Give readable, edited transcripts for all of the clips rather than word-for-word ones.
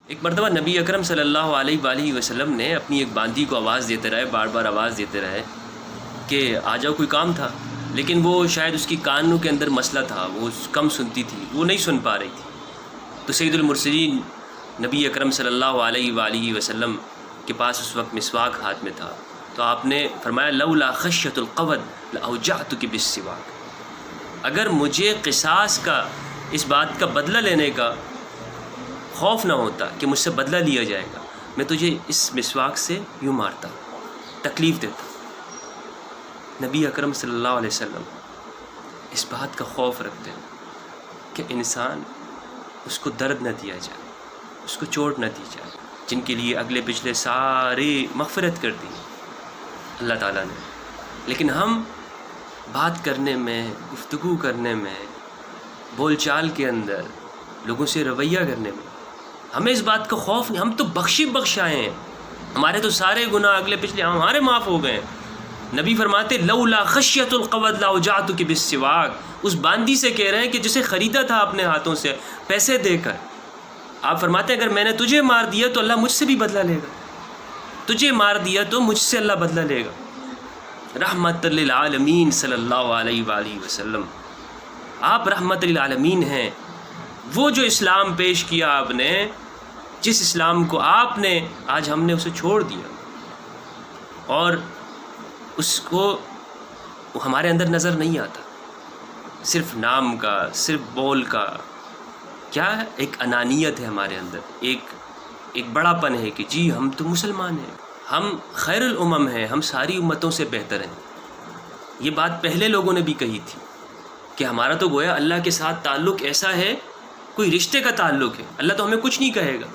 ایک مرتبہ نبی اکرم صلی اللہ علیہ وآلہ وسلم نے اپنی ایک باندی کو آواز دیتے رہے، بار بار آواز دیتے رہے کہ آ جاؤ، کوئی کام تھا، لیکن وہ شاید اس کی کانوں کے اندر مسئلہ تھا، وہ کم سنتی تھی، وہ نہیں سن پا رہی تھی۔ تو سید المرسلین نبی اکرم صلی اللہ علیہ وآلہ وسلم کے پاس اس وقت مسواک ہاتھ میں تھا، تو آپ نے فرمایا لولا خشیۃ القود لاوجعتک بالسواک، اگر مجھے قصاص کا، اس بات کا بدلہ لینے کا خوف نہ ہوتا کہ مجھ سے بدلہ لیا جائے گا، میں تجھے اس مسواک سے یوں مارتا، تکلیف دیتا۔ نبی اکرم صلی اللہ علیہ وسلم اس بات کا خوف رکھتے ہیں کہ انسان اس کو درد نہ دیا جائے، اس کو چوٹ نہ دی جائے، جن کے لیے اگلے پچھلے سارے مغفرت کر دی اللہ تعالیٰ نے، لیکن ہم بات کرنے میں، گفتگو کرنے میں، بول چال کے اندر، لوگوں سے رویہ کرنے میں ہمیں اس بات کا خوف نہیں، ہم تو بخشائے ہیں، ہمارے تو سارے گناہ اگلے پچھلے ہمارے معاف ہو گئے ہیں۔ نبی فرماتے لولا خشیۃ القود لاوجعتک بالسواک، اس باندی سے کہہ رہے ہیں کہ جسے خریدا تھا اپنے ہاتھوں سے پیسے دے کر، آپ فرماتے ہیں اگر میں نے تجھے مار دیا تو اللہ مجھ سے بھی بدلہ لے گا، تجھے مار دیا تو مجھ سے اللہ بدلہ لے گا۔ رحمت للعالمین صلی اللہ علیہ وآلہ وسلم، آپ رحمت للعالمین ہیں۔ وہ جو اسلام پیش کیا آپ نے، جس اسلام کو آپ نے، آج ہم نے اسے چھوڑ دیا، اور اس کو وہ ہمارے اندر نظر نہیں آتا، صرف نام کا، صرف بول کا، کیا ہے، ایک انانیت ہے ہمارے اندر، ایک بڑا پن ہے کہ جی ہم تو مسلمان ہیں، ہم خیر الامم ہیں، ہم ساری امتوں سے بہتر ہیں۔ یہ بات پہلے لوگوں نے بھی کہی تھی کہ ہمارا تو گویا اللہ کے ساتھ تعلق ایسا ہے، کوئی رشتے کا تعلق ہے، اللہ تو ہمیں کچھ نہیں کہے گا۔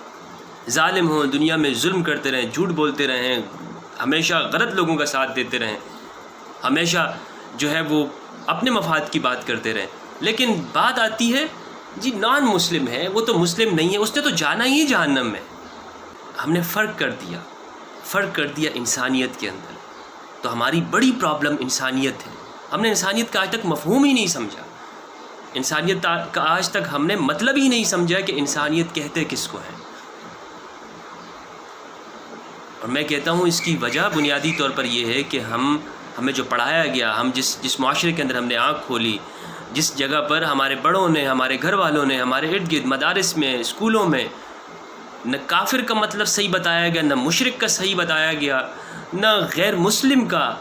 ظالم ہوں، دنیا میں ظلم کرتے رہیں، جھوٹ بولتے رہیں، ہمیشہ غلط لوگوں کا ساتھ دیتے رہیں، ہمیشہ جو ہے وہ اپنے مفاد کی بات کرتے رہیں، لیکن بات آتی ہے جی نان مسلم ہے، وہ تو مسلم نہیں ہے، اس نے تو جانا ہی جہنم میں۔ ہم نے فرق کر دیا انسانیت کے اندر، تو ہماری بڑی پرابلم انسانیت ہے۔ ہم نے انسانیت کا آج تک مفہوم ہی نہیں سمجھا، انسانیت کا آج تک ہم نے مطلب ہی نہیں سمجھا کہ انسانیت کہتے کس کو ہے۔ اور میں کہتا ہوں اس کی وجہ بنیادی طور پر یہ ہے کہ ہمیں جو پڑھایا گیا، ہم جس معاشرے کے اندر ہم نے آنکھ کھولی، جس جگہ پر ہمارے بڑوں نے، ہمارے گھر والوں نے، ہمارے ارد گرد مدارس میں، اسکولوں میں نہ کافر کا مطلب صحیح بتایا گیا، نہ مشرک کا صحیح بتایا گیا، نہ غیر مسلم کا۔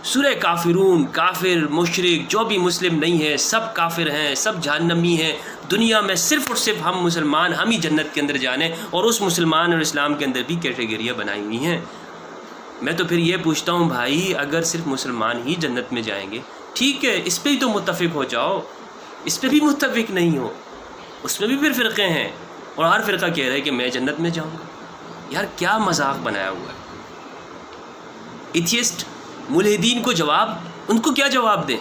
سورہ کافرون، کافر، مشرک، جو بھی مسلم نہیں ہے سب کافر ہیں، سب جہنمی ہیں۔ دنیا میں صرف اور صرف ہم مسلمان، ہم ہی جنت کے اندر جانے، اور اس مسلمان اور اسلام کے اندر بھی کیٹیگریاں بنائی ہوئی ہیں۔ میں تو پھر یہ پوچھتا ہوں بھائی، اگر صرف مسلمان ہی جنت میں جائیں گے، ٹھیک ہے، اس پہ ہی تو متفق ہو جاؤ، اس پہ بھی متفق نہیں ہو، اس میں بھی پھر فرقے ہیں، اور ہر فرقہ کہہ رہا ہے کہ میں جنت میں جاؤں گا۔ یار کیا مذاق بنایا ہوا ہے۔ ایتھیسٹ ملحدین کو جواب، ان کو کیا جواب دیں؟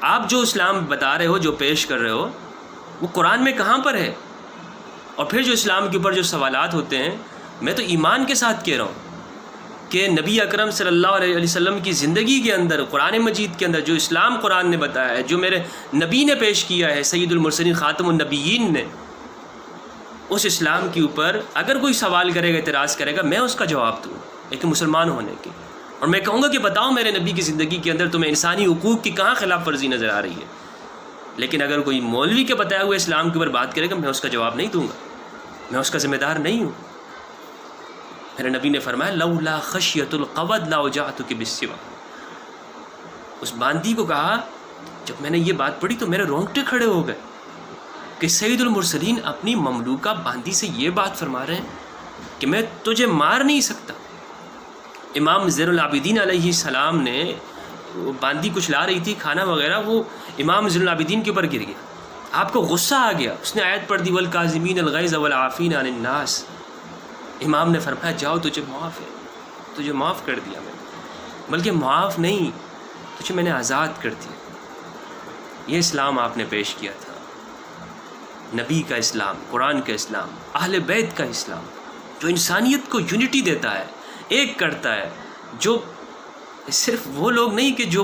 آپ جو اسلام بتا رہے ہو، جو پیش کر رہے ہو، وہ قرآن میں کہاں پر ہے؟ اور پھر جو اسلام کے اوپر جو سوالات ہوتے ہیں، میں تو ایمان کے ساتھ کہہ رہا ہوں کہ نبی اکرم صلی اللہ علیہ وسلم کی زندگی کے اندر، قرآن مجید کے اندر جو اسلام قرآن نے بتایا ہے، جو میرے نبی نے پیش کیا ہے، سید المرسلین خاتم النبیین نے، اس اسلام کے اوپر اگر کوئی سوال کرے گا، اعتراض کرے گا، میں اس کا جواب دوں ایک مسلمان ہونے کے، اور میں کہوں گا کہ بتاؤ میرے نبی کی زندگی کے اندر تمہیں انسانی حقوق کی کہاں خلاف ورزی نظر آ رہی ہے۔ لیکن اگر کوئی مولوی کے بتایا ہوئے اسلام کے اوپر بات کرے گا، میں اس کا جواب نہیں دوں گا، میں اس کا ذمہ دار نہیں ہوں۔ میرے نبی نے فرمایا لولا خشیۃ القود لاوجعتک بالسواک۔ اس باندی کو کہا، جب میں نے یہ بات پڑھی تو میرے رونگٹے کھڑے ہو گئے کہ سید المرسلین اپنی مملوکہ باندی سے یہ بات فرما رہے ہیں کہ میں تجھے مار نہیں سکتا۔ امام زین العابدین علیہ السلام نے، باندی کچھ لا رہی تھی کھانا وغیرہ، وہ امام زین العابدین کے اوپر گر گیا، آپ کو غصہ آ گیا، اس نے آیت پڑھ دی والکاظمین الغیظ والعافین عن الناس۔ امام نے فرمایا جاؤ، تجھے معاف ہے، تجھے معاف کر دیا میں نے، بلکہ معاف نہیں، تجھے میں نے آزاد کر دیا۔ یہ اسلام آپ نے پیش کیا تھا، نبی کا اسلام، قرآن کا اسلام، اہل بیت کا اسلام، جو انسانیت کو یونٹی دیتا ہے، ایک کرتا ہے، جو صرف وہ لوگ نہیں کہ جو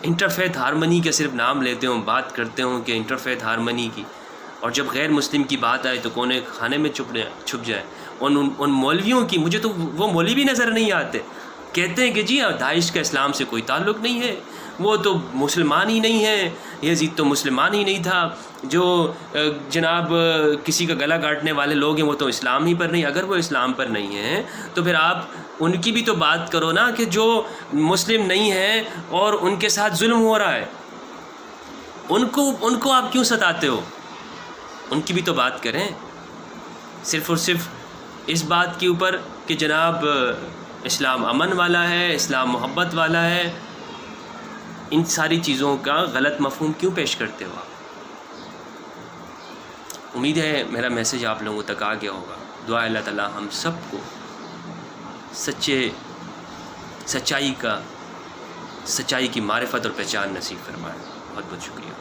انٹرفیتھ ہارمنی کے صرف نام لیتے ہوں، بات کرتے ہوں کہ انٹرفیتھ ہارمنی کی، اور جب غیر مسلم کی بات آئے تو کونے خانے میں چھپ جائے. ان مولویوں کی مجھے تو وہ مولوی نظر نہیں آتے. کہتے ہیں کہ جی داعش کا اسلام سے کوئی تعلق نہیں ہے، وہ تو مسلمان ہی نہیں ہے، یزید تو مسلمان ہی نہیں تھا، جو جناب کسی کا گلا کاٹنے والے لوگ ہیں وہ تو اسلام ہی پر نہیں. اگر وہ اسلام پر نہیں ہیں تو پھر آپ ان کی بھی تو بات کرو نا، کہ جو مسلم نہیں ہیں اور ان کے ساتھ ظلم ہو رہا ہے، ان کو آپ کیوں ستاتے ہو؟ ان کی بھی تو بات کریں. صرف اور صرف اس بات کے اوپر کہ جناب اسلام امن والا ہے، اسلام محبت والا ہے، ان ساری چیزوں کا غلط مفہوم کیوں پیش کرتے ہو آپ؟ امید ہے میرا میسیج آپ لوگوں تک آ گیا ہوگا. دعا اللہ تعالیٰ ہم سب کو سچائی کی معرفت اور پہچان نصیب فرمائے. بہت بہت شکریہ.